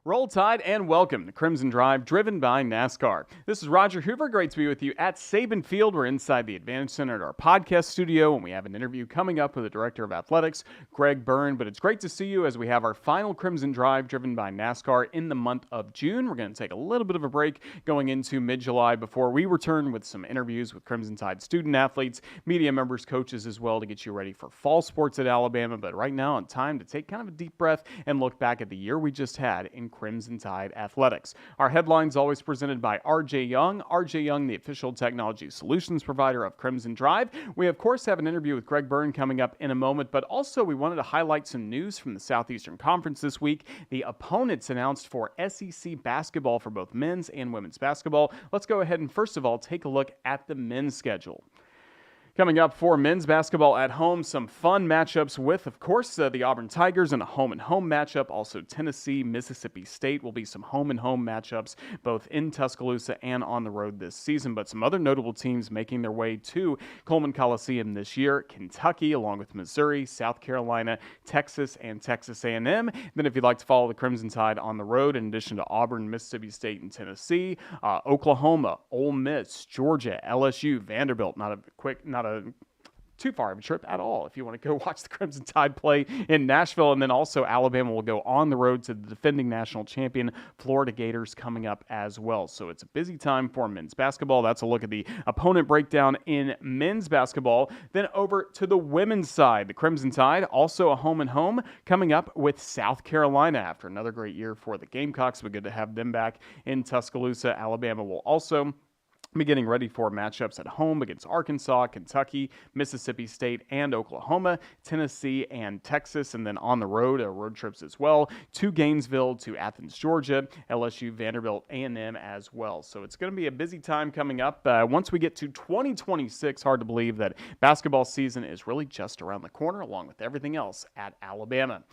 Roll Tide and welcome to Crimson Drive, driven by NASCAR. This is Roger Hoover. Great to be with you at Saban Field. We're inside the Advantage Center at our podcast studio, and we have an interview coming up with the Director of Athletics, Greg Byrne. But it's great to see you as we have our final Crimson Drive, driven by NASCAR, in the month of June. We're going to take a little bit of a break going into mid-July before we return with some interviews with Crimson Tide student athletes, media members, coaches as well, to get you ready for fall sports at Alabama. But right now, it's time to take kind of a deep breath and look back at the year we just had in Crimson Tide athletics. Our headlines always presented by RJ Young. RJ Young, the official technology solutions provider of Crimson Drive. We, of course, have an interview with Greg Byrne coming up in a moment, but also we wanted to highlight some news from the Southeastern Conference this week. The opponents announced for SEC basketball for both men's and women's basketball. Let's go ahead and first of all take a look at the men's schedule. Coming up for men's basketball at home, some fun matchups with, of course, the Auburn Tigers in a home-and-home matchup. Also, Tennessee, Mississippi State will be some home-and-home matchups, both in Tuscaloosa and on the road this season. But some other notable teams making their way to Coleman Coliseum this year: Kentucky, along with Missouri, South Carolina, Texas, and Texas A&M. Then, if you'd like to follow the Crimson Tide on the road, in addition to Auburn, Mississippi State, and Tennessee, Oklahoma, Ole Miss, Georgia, LSU, Vanderbilt. Not too far of a trip at all if you want to go watch the Crimson Tide play in Nashville. And then also Alabama will go on the road to the defending national champion Florida Gators coming up as well. So it's a busy time for men's basketball. That's a look at the opponent breakdown in men's basketball. Then over to the women's side, the Crimson Tide, also a home and home, coming up with South Carolina after another great year for the Gamecocks. But good to have them back in Tuscaloosa. Alabama will also be getting ready for matchups at home against Arkansas, Kentucky, Mississippi State, and Oklahoma, Tennessee, and Texas. And then on the road trips as well, to Gainesville, to Athens, Georgia, LSU, Vanderbilt, A&M as well. So it's going to be a busy time coming up. Once we get to 2026, hard to believe that basketball season is really just around the corner, along with everything else at Alabama.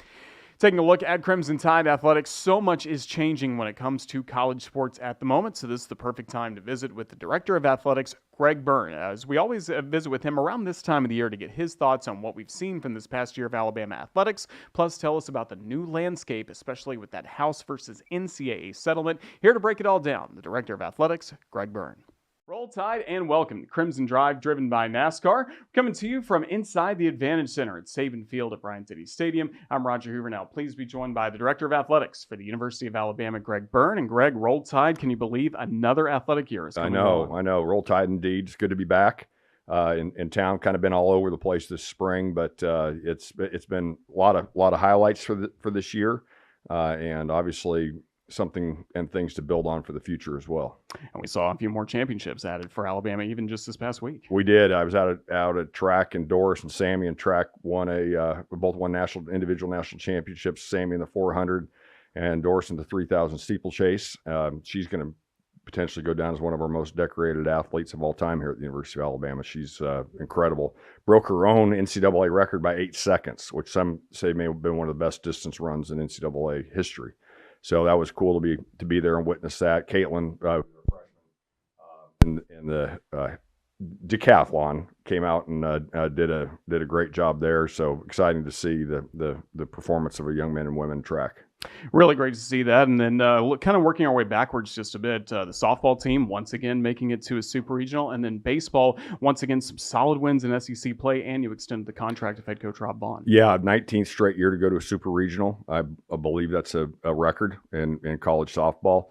Taking a look at Crimson Tide athletics, so much is changing when it comes to college sports at the moment, so this is the perfect time to visit with the Director of Athletics, Greg Byrne, as we always visit with him around this time of the year to get his thoughts on what we've seen from this past year of Alabama athletics, plus tell us about the new landscape, especially with that House versus NCAA settlement. Here to break it all down, the Director of Athletics, Greg Byrne. Roll Tide and welcome to Crimson Drive, driven by NASCAR. Coming to you from inside the Advantage Center at Saban Field at Bryant-Denny Stadium. I'm Roger Hoover. Now, please be joined by the Director of Athletics for the University of Alabama, Greg Byrne. And Greg, Roll Tide, can you believe another athletic year is coming on? I know. Roll Tide indeed. It's good to be back in town. Kind of been all over the place this spring, but it's been a lot of highlights for this year, and obviously something and things to build on for the future as well. And we saw a few more championships added for Alabama even just this past week. We did. I was out at track, and Doris and Sammy in track both won individual national championships. Sammy in the 400 and Doris in the 3,000 steeplechase. She's going to potentially go down as one of our most decorated athletes of all time here at the University of Alabama. She's incredible. Broke her own NCAA record by 8 seconds, which some say may have been one of the best distance runs in NCAA history. So that was cool to be there and witness that. Caitlin, in the decathlon, came out and did a great job there. So exciting to see the performance of a young men and women track. Really great to see that. And then kind of working our way backwards just a bit, the softball team once again making it to a super regional, and then baseball once again some solid wins in SEC play, and you extended the contract of head coach Rob Bond. Yeah, 19th straight year to go to a super regional. I believe that's a record in college softball.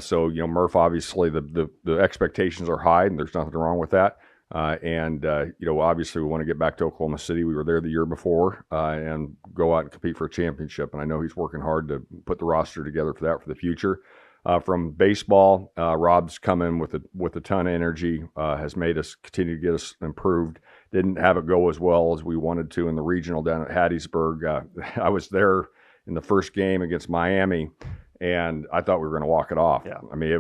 So Murph, obviously the expectations are high, and there's nothing wrong with that. Obviously we want to get back to Oklahoma City. We were there the year before and go out and compete for a championship. And I know he's working hard to put the roster together for that for the future. From baseball, Rob's come in with a ton of energy, has made us continue to get us improved. Didn't have it go as well as we wanted to in the regional down at Hattiesburg. I was there in the first game against Miami, and I thought we were going to walk it off. Yeah. I mean,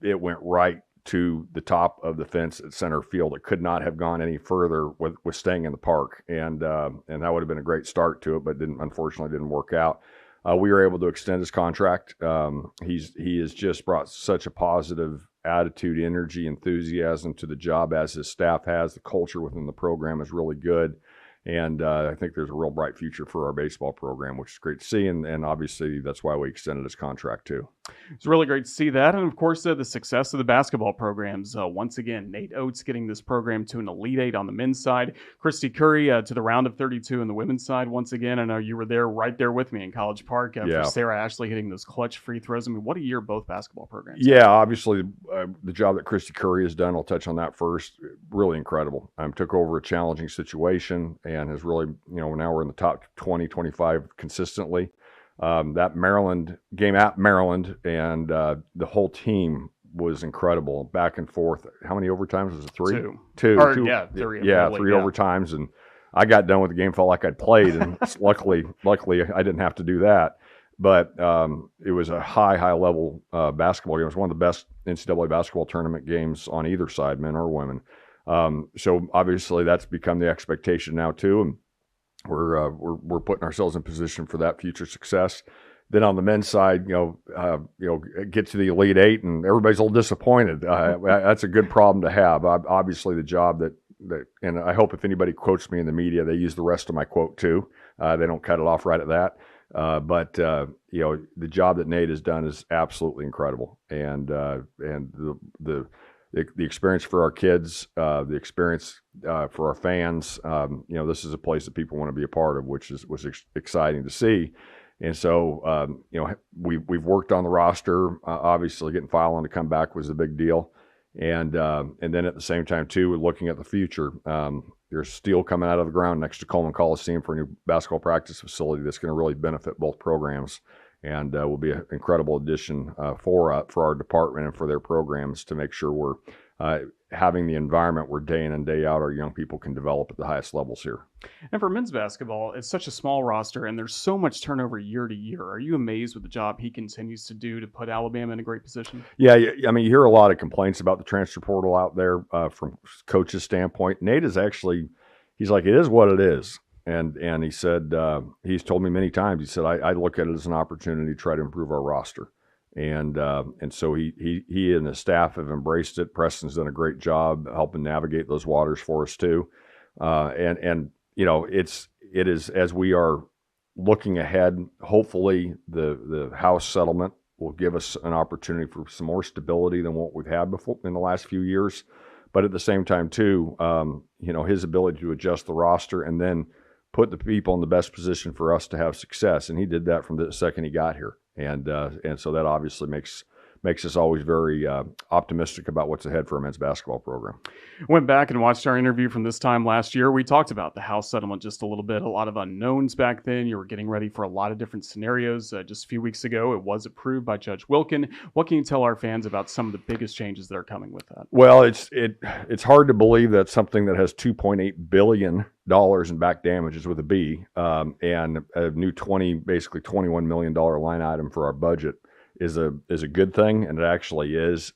it went right to the top of the fence at center field. It could not have gone any further with staying in the park, and that would have been a great start to it, but unfortunately didn't work out. We were able to extend his contract. He has just brought such a positive attitude, energy, enthusiasm to the job, as his staff has. The culture within the program is really good, And I think there's a real bright future for our baseball program, which is great to see. And obviously, that's why we extended his contract too. It's really great to see that. And of course, the success of the basketball programs. Once again, Nate Oates getting this program to an Elite Eight on the men's side. Christy Curry to the round of 32 on the women's side. Once again, I know you were right there with me in College Park for Sarah Ashley hitting those clutch free throws. I mean, what a year both basketball programs. Yeah, obviously, the job that Christy Curry has done, I'll touch on that first, really incredible. Took over a challenging situation and has really, now we're in the top 20, 25 consistently. That Maryland game at Maryland and the whole team was incredible, back and forth. How many overtimes was it? Three? Two. Yeah, three. Yeah, three overtimes. And I got done with the game, felt like I'd played, and luckily I didn't have to do that. But it was a high level basketball game. It was one of the best NCAA basketball tournament games on either side, men or women. So obviously that's become the expectation now too, and we're putting ourselves in position for that future success. Then on the men's side, get to the Elite Eight, and everybody's a little disappointed. That's a good problem to have. Obviously, the job that, and I hope if anybody quotes me in the media, they use the rest of my quote too. They don't cut it off right at that. But the job that Nate has done is absolutely incredible, and the experience for our kids, the experience for our fans. This is a place that people want to be a part of, which was exciting to see. And so, we've worked on the roster. Obviously, getting Philon to come back was a big deal, and then at the same time too, we're looking at the future. There's steel coming out of the ground next to Coleman Coliseum for a new basketball practice facility that's going to really benefit both programs, and will be an incredible addition for our department and for their programs to make sure we're having the environment where day in and day out our young people can develop at the highest levels here. And for men's basketball, it's such a small roster, and there's so much turnover year to year. Are you amazed with the job he continues to do to put Alabama in a great position? Yeah, I mean, you hear a lot of complaints about the transfer portal out there from coach's standpoint. Nate is actually, he's like, it is what it is. And he said, he's told me many times, he said, I look at it as an opportunity to try to improve our roster. And so he and the staff have embraced it. Preston's done a great job helping navigate those waters for us too. It is, as we are looking ahead, hopefully the House settlement will give us an opportunity for some more stability than what we've had before in the last few years. But at the same time too, his ability to adjust the roster and then put the people in the best position for us to have success. And he did that from the second he got here. And so that obviously makes us always very optimistic about what's ahead for our men's basketball program. Went back and watched our interview from this time last year. We talked about the House settlement just a little bit, a lot of unknowns back then. You were getting ready for a lot of different scenarios. Just a few weeks ago, it was approved by Judge Wilkin. What can you tell our fans about some of the biggest changes that are coming with that? Well, it's hard to believe that something that has $2.8 billion in back damages with a B and a new basically $21 million line item for our budget is a good thing, and it actually is.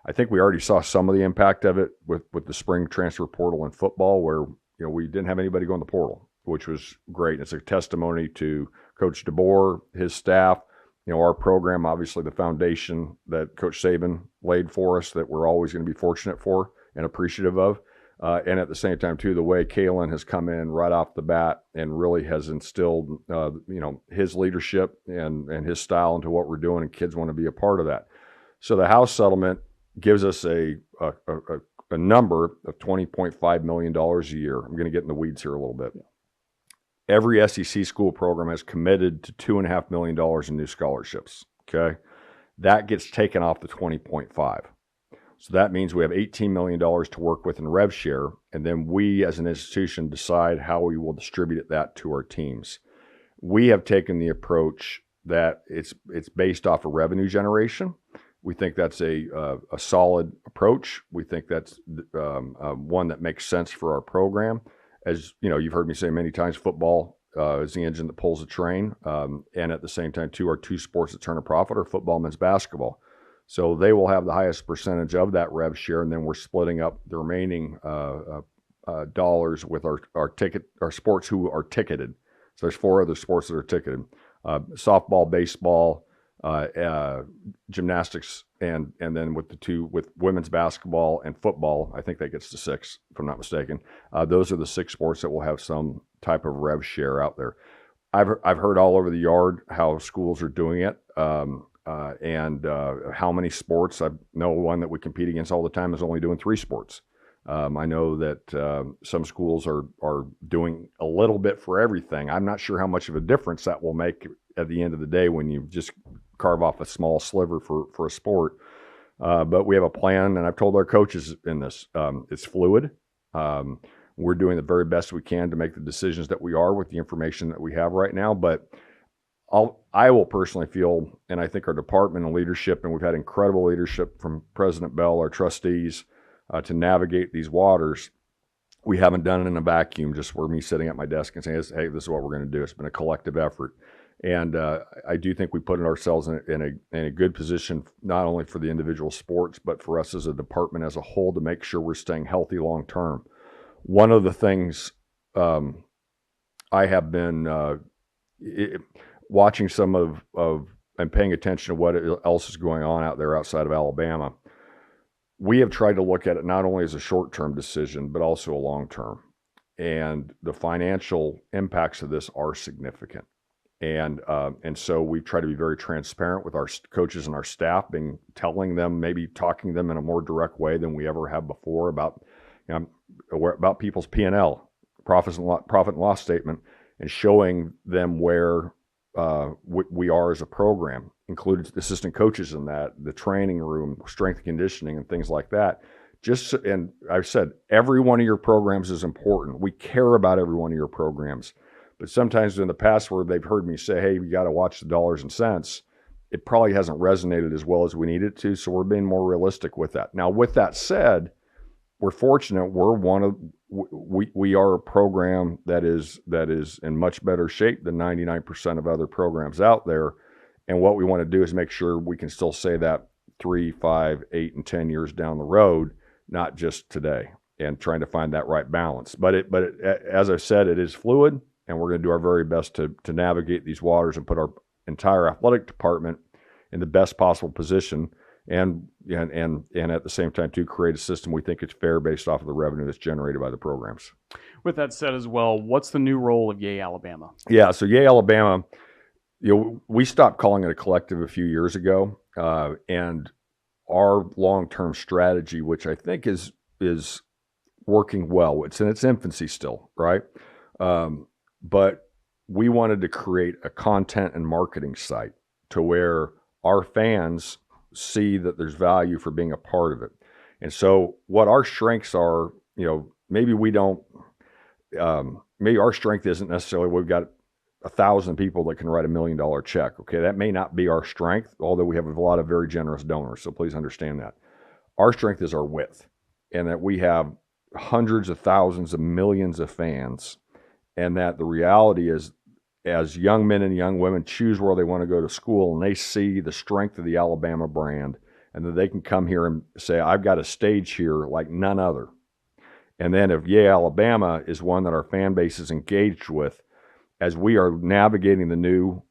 I think we already saw some of the impact of it with the spring transfer portal in football, where we didn't have anybody go in the portal, which was great. It's a testimony to Coach DeBoer, his staff, our program, obviously the foundation that Coach Saban laid for us that we're always going to be fortunate for and appreciative of. And at the same time, too, the way Kalen has come in right off the bat and really has instilled, his leadership and his style into what we're doing, and kids want to be a part of that. So the House settlement gives us a number of $20.5 million a year. I'm going to get in the weeds here a little bit. Every SEC school program has committed to $2.5 million in new scholarships. Okay, that gets taken off the 20.5. So that means we have $18 million to work with in rev share, and then we as an institution decide how we will distribute that to our teams. We have taken the approach that it's based off of revenue generation. We think that's a solid approach. We think that's one that makes sense for our program. As you've heard me say many times, football is the engine that pulls the train, and at the same time, too, our two sports that turn a profit are football and men's basketball. So they will have the highest percentage of that rev share, and then we're splitting up the remaining dollars with our sports who are ticketed. So there's 4 other sports that are ticketed: softball, baseball, gymnastics, and then with women's basketball and football, I think that gets to 6, if I'm not mistaken. Those are the 6 sports that will have some type of rev share out there. I've heard all over the yard how schools are doing it, and how many sports. I know one that we compete against all the time is only doing 3 sports. I know that some schools are doing a little bit for everything. I'm not sure how much of a difference that will make at the end of the day when you just carve off a small sliver for a sport. But we have a plan, and I've told our coaches in this, it's fluid. We're doing the very best we can to make the decisions that we are with the information that we have right now. But I will personally feel, and I think our department and leadership, and we've had incredible leadership from President Bell, our trustees, to navigate these waters. We haven't done it in a vacuum, just where me sitting at my desk and saying, hey, this is what we're going to do. It's been a collective effort. And I do think we put ourselves in a good position, not only for the individual sports, but for us as a department as a whole, to make sure we're staying healthy long term. One of the things I have been watching some of and paying attention to what else is going on out there outside of Alabama. We have tried to look at it not only as a short-term decision, but also a long-term. And the financial impacts of this are significant. And so we've tried to be very transparent with our coaches and our staff, telling them, maybe talking to them in a more direct way than we ever have before about people's P&L, profit and loss statement, and showing them where we are as a program. Included assistant coaches in that, the training room, strength and conditioning, and things like that. And I've said, every one of your programs is important. We care about every one of your programs. But sometimes in the past where they've heard me say, hey, you got to watch the dollars and cents, it probably hasn't resonated as well as we need it to. So we're being more realistic with that. Now, with that said, we're fortunate. We are a program that is in much better shape than 99% of other programs out there. And what we want to do is make sure we can still say that 3, 5, 8, and 10 years down the road, not just today, and trying to find that right balance. But as I said, it is fluid, and we're going to do our very best to navigate these waters and put our entire athletic department in the best possible position, and at the same time to create a system we think is fair based off of the revenue that's generated by the programs. With that said as well, what's the new role of Yay Alabama? Yeah, so Yay Alabama, we stopped calling it a collective a few years ago, and our long-term strategy, which I think is working well. It's in its infancy still, right? But we wanted to create a content and marketing site to where our fans see that there's value for being a part of it. And so what our strengths are, maybe our strength isn't necessarily we've got 1,000 people that can write $1 million check. Okay, that may not be our strength, although we have a lot of very generous donors. So please understand that. Our strength is our width, and that we have hundreds of thousands of millions of fans, and that the reality is, as young men and young women choose where they want to go to school, and they see the strength of the Alabama brand, and that they can come here and say, I've got a stage here like none other. And then if Yay Alabama is one that our fan base is engaged with, as we are navigating the new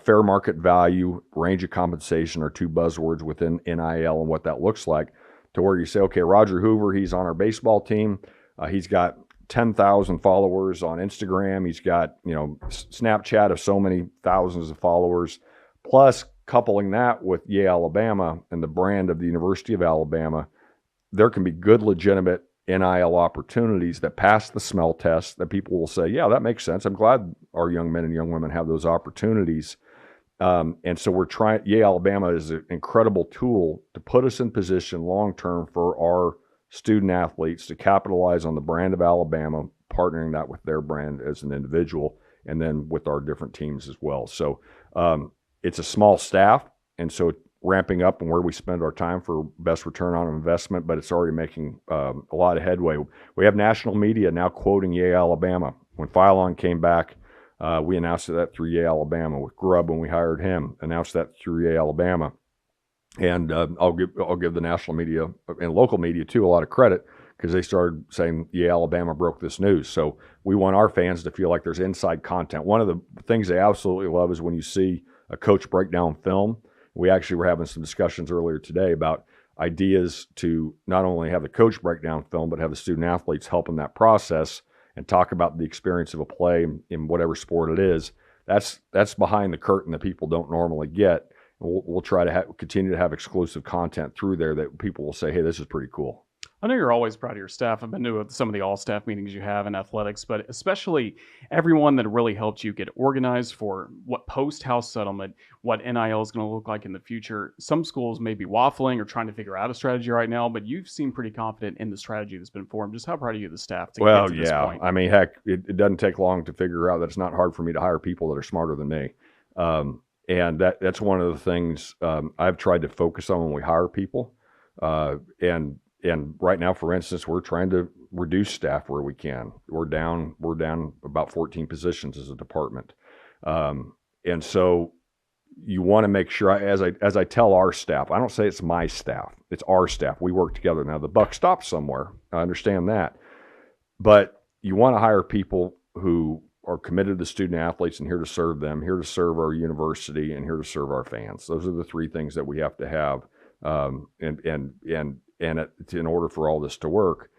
fair market value, range of compensation are 2 buzzwords within NIL and what that looks like, to where you say, okay, Roger Hoover, he's on our baseball team. He's got 10,000 followers on Instagram. He's got, Snapchat of so many thousands of followers. Plus, coupling that with Yay Alabama and the brand of the University of Alabama, there can be good, legitimate NIL opportunities that pass the smell test that people will say, yeah, that makes sense. I'm glad our young men and young women have those opportunities. And so we're trying, Yay Alabama is an incredible tool to put us in position long-term for our student athletes to capitalize on the brand of Alabama, partnering that with their brand as an individual, and then with our different teams as well. So it's a small staff, and so ramping up and where we spend our time for best return on investment, but it's already making a lot of headway. We have national media now quoting Yay Alabama. When Phylon came back, we announced that through Yay Alabama. With Grubb, when we hired him, announced that through Yay Alabama. And I'll give the national media and local media too a lot of credit, because they started saying Yay Alabama broke this news. So we want our fans to feel like there's inside content. One of the things they absolutely love is when you see a coach break down film We actually were having some discussions earlier today about ideas to not only have the coach break down film, but have the student athletes help in that process and talk about the experience of a play in whatever sport it is. That's behind the curtain that people don't normally get. We'll try to continue to have exclusive content through there that people will say, hey, this is pretty cool. I know you're always proud of your staff. I've been to some of the all-staff meetings you have in athletics, but especially everyone that really helped you get organized for what post-house settlement, what NIL is going to look like in the future. Some schools may be waffling or trying to figure out a strategy right now, but you've seemed pretty confident in the strategy that's been formed. Just how proud are you of the staff to get to this point? I mean, heck, it doesn't take long to figure out that it's not hard for me to hire people that are smarter than me. And that's one of the things I've tried to focus on when we hire people. And right now, for instance, we're trying to reduce staff where we can. We're down about 14 positions as a department. And so you want to make sure, as I tell our staff, I don't say it's my staff, it's our staff. We work together. Now the buck stops somewhere. I understand that. But you want to hire people who are committed to student athletes and here to serve them, here to serve our university, and here to serve our fans. Those are the three things that we have to have. In order for all this to work.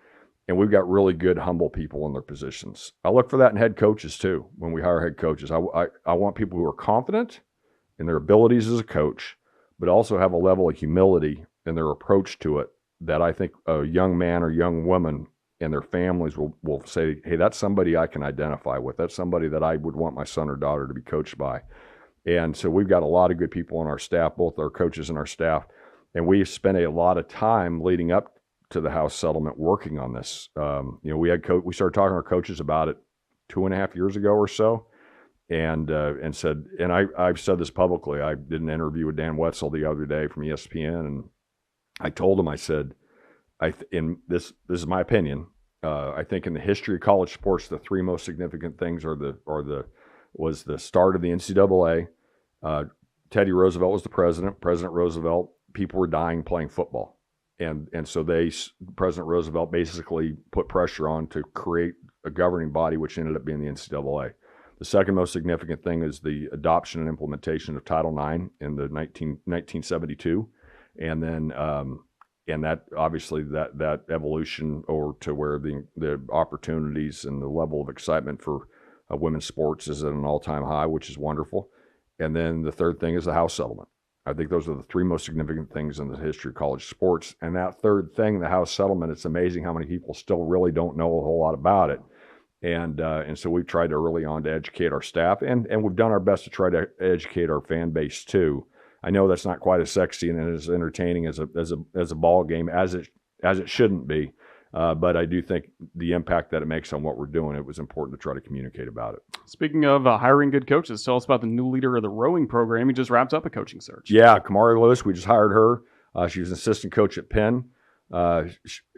And we've got really good, humble people in their positions. I look for that in head coaches too. When we hire head coaches, I want people who are confident in their abilities as a coach, but also have a level of humility in their approach to it that I think a young man or young woman and their families will say, hey, that's somebody I can identify with. That's somebody that I would want my son or daughter to be coached by. And so we've got a lot of good people on our staff, both our coaches and our staff. And we spent a lot of time leading up to the House settlement working on this. We started talking to our coaches about it 2.5 years ago or so, and I've said this publicly. I did an interview with Dan Wetzel the other day from ESPN, and I told him, I said, this is my opinion. I think in the history of college sports, the three most significant things was the start of the NCAA. Teddy Roosevelt was the president. President Roosevelt. People were dying playing football. And so President Roosevelt basically put pressure on to create a governing body, which ended up being the NCAA. The second most significant thing is the adoption and implementation of Title IX in the 1972. And then, and that obviously that evolution over to where the opportunities and the level of excitement for women's sports is at an all-time high, which is wonderful. And then the third thing is the House settlement. I think those are the three most significant things in the history of college sports. And that third thing, the House settlement, it's amazing how many people still really don't know a whole lot about it. And so we've tried early on to educate our staff, and we've done our best to try to educate our fan base too. I know that's not quite as sexy and as entertaining as a ball game as it shouldn't be. But I do think the impact that it makes on what we're doing, it was important to try to communicate about it. Speaking of hiring good coaches, tell us about the new leader of the rowing program. He just wrapped up a coaching search. Yeah, Kamari Lewis, we just hired her. She was an assistant coach at Penn.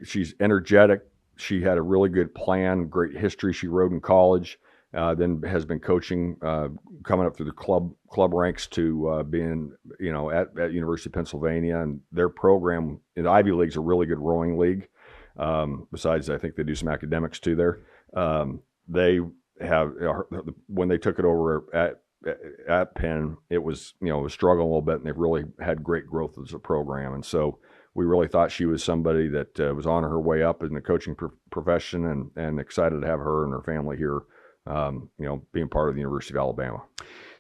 She's energetic. She had a really good plan, great history. She rowed in college, then has been coaching, coming up through the club ranks to being, at University of Pennsylvania. And their program in the Ivy League is a really good rowing league. Besides, I think they do some academics too there. They have, when they took it over at Penn, it was, struggling a little bit, and they've really had great growth as a program. And so we really thought she was somebody that was on her way up in the coaching profession, and excited to have her and her family here, being part of the University of Alabama.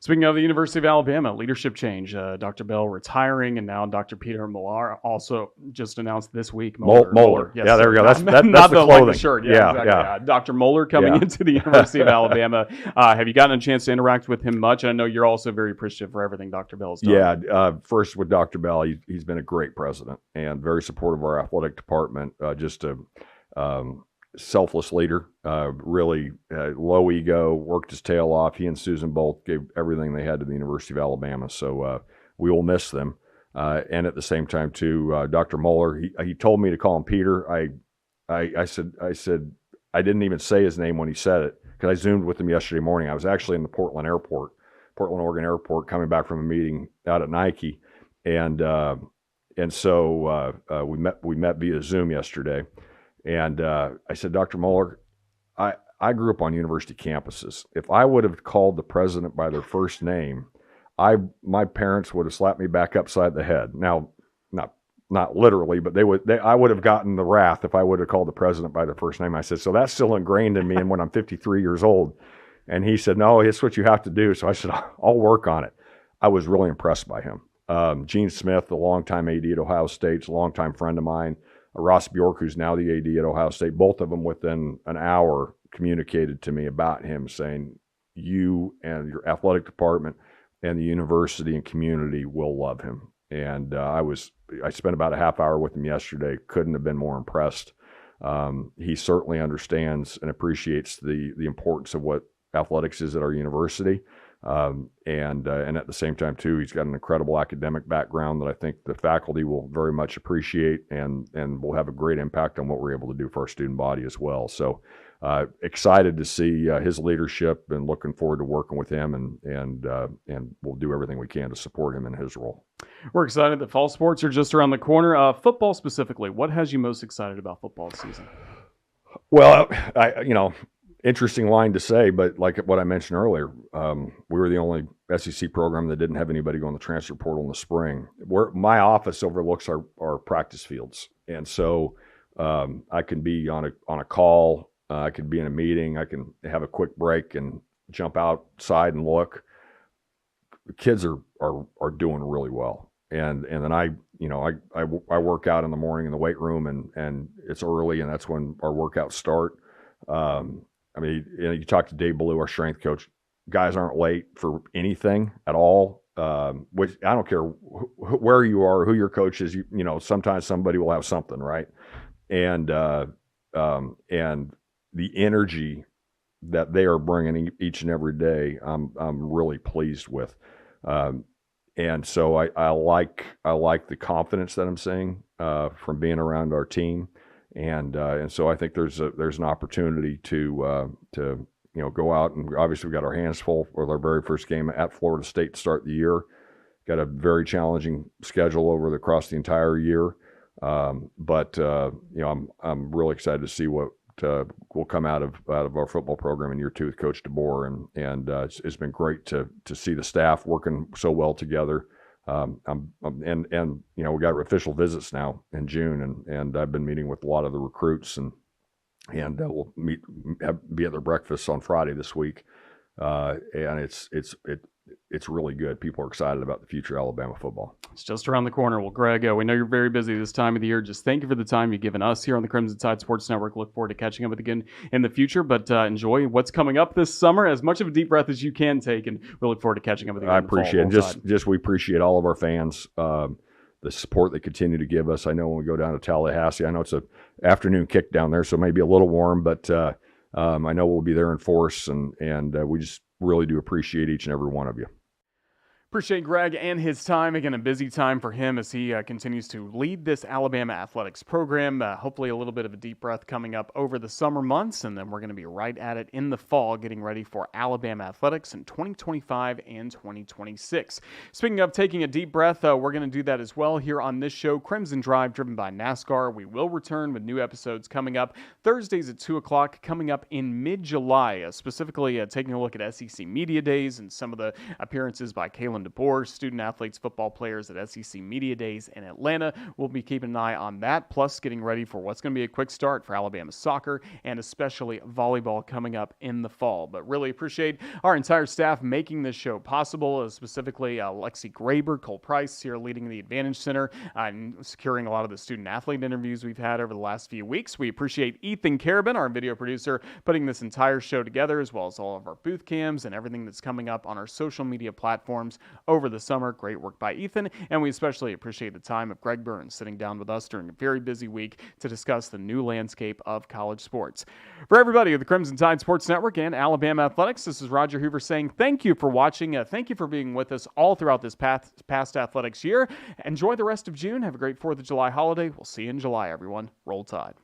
Speaking of the University of Alabama, leadership change. Dr. Bell retiring, and now Dr. Peter Millar also just announced this week. Moeller. Yes, yeah, there we go. That's not the clothing. Like the shirt. Yeah, exactly. Dr. Moeller coming into the University of Alabama. Have you gotten a chance to interact with him much? I know you're also very appreciative for everything Dr. Bell's done. Yeah, first with Dr. Bell, he's been a great president and very supportive of our athletic department. Just a selfless leader, really low ego, worked his tail off. He and Susan both gave everything they had to the University of Alabama, so we will miss them. And at the same time, too, Dr. Moeller, he told me to call him Peter. I said I didn't even say his name when he said it, because I Zoomed with him yesterday morning. I was actually in the Portland, Oregon airport, coming back from a meeting out at Nike, and so we met via Zoom yesterday. And I said, Dr. Moeller, I grew up on university campuses. If I would have called the president by their first name, my parents would have slapped me back upside the head. Now, not literally, but I would have gotten the wrath if I would have called the president by the first name. I said, so that's still ingrained in me. And when I'm 53 years old, and he said, no, it's what you have to do. So I said, I'll work on it. I was really impressed by him. Gene Smith, the longtime AD at Ohio State, a longtime friend of mine. Ross Bjork, who's now the AD at Ohio State, both of them within an hour communicated to me about him, saying, you and your athletic department and the university and community will love him. And I spent about a half hour with him yesterday. Couldn't have been more impressed. He certainly understands and appreciates the importance of what athletics is at our university. And at the same time too, he's got an incredible academic background that I think the faculty will very much appreciate and will have a great impact on what we're able to do for our student body as well. So excited to see his leadership and looking forward to working with him, and we'll do everything we can to support him in his role. We're excited that fall sports are just around the corner. Football specifically, what has you most excited about football season? Well, interesting line to say, but like what I mentioned earlier, we were the only SEC program that didn't have anybody go in the transfer portal in the spring. My office overlooks our practice fields, and so I can be on a call, I could be in a meeting, I can have a quick break and jump outside and look. The kids are doing really well, and then I work out in the morning in the weight room, and it's early, and that's when our workouts start. You talk to Dave Ballou, our strength coach, guys aren't late for anything at all, which I don't care where you are, who your coach is, sometimes somebody will have something, right? And the energy that they are bringing each and every day, I'm really pleased with. And so I like the confidence that I'm seeing from being around our team. And so I think there's an opportunity to go out, and obviously we got our hands full with our very first game at Florida State to start the year. Got a very challenging schedule across the entire year, but I'm really excited to see what will come out of our football program in year 2 with Coach DeBoer, and it's been great to see the staff working so well together. We got official visits now in June, and I've been meeting with a lot of the recruits, and we'll be at their breakfast on Friday this week, and it's really good. People are excited about the future of Alabama football. It's just around the corner. Well, Greg, we know you're very busy this time of the year. Just thank you for the time you've given us here on the Crimson Tide Sports Network. Look forward to catching up with you again in the future, but enjoy what's coming up this summer, as much of a deep breath as you can take, and we look forward to catching up with you. I appreciate it. We appreciate all of our fans, the support they continue to give us. I know when we go down to Tallahassee, I know it's an afternoon kick down there, so it may be a little warm, but I know we'll be there in force, and we just really do appreciate each and every one of you. Appreciate Greg and his time. Again, a busy time for him as he continues to lead this Alabama athletics program. Hopefully a little bit of a deep breath coming up over the summer months, and then we're going to be right at it in the fall, getting ready for Alabama athletics in 2025 and 2026. Speaking of taking a deep breath, we're going to do that as well here on this show, Crimson Drive, driven by NASCAR. We will return with new episodes coming up Thursdays at 2 o'clock, coming up in mid-July, specifically taking a look at SEC Media Days and some of the appearances by Kalen DeBoer, student athletes, football players at SEC Media Days in Atlanta. We'll be keeping an eye on that, plus getting ready for what's going to be a quick start for Alabama soccer and especially volleyball coming up in the fall. But really appreciate our entire staff making this show possible, specifically Lexi Graber, Cole Price here leading the Advantage Center, and securing a lot of the student athlete interviews we've had over the last few weeks. We appreciate Ethan Carabin, our video producer, putting this entire show together, as well as all of our booth cams and everything that's coming up on our social media platforms over the summer. Great work by Ethan, and we especially appreciate the time of Greg Byrne sitting down with us during a very busy week to discuss the new landscape of college sports. For everybody at the Crimson Tide Sports Network and Alabama Athletics, this is Roger Hoover saying thank you for watching. Thank you for being with us all throughout this past athletics year. Enjoy the rest of June. Have a great 4th of July holiday. We'll see you in July, everyone. Roll Tide.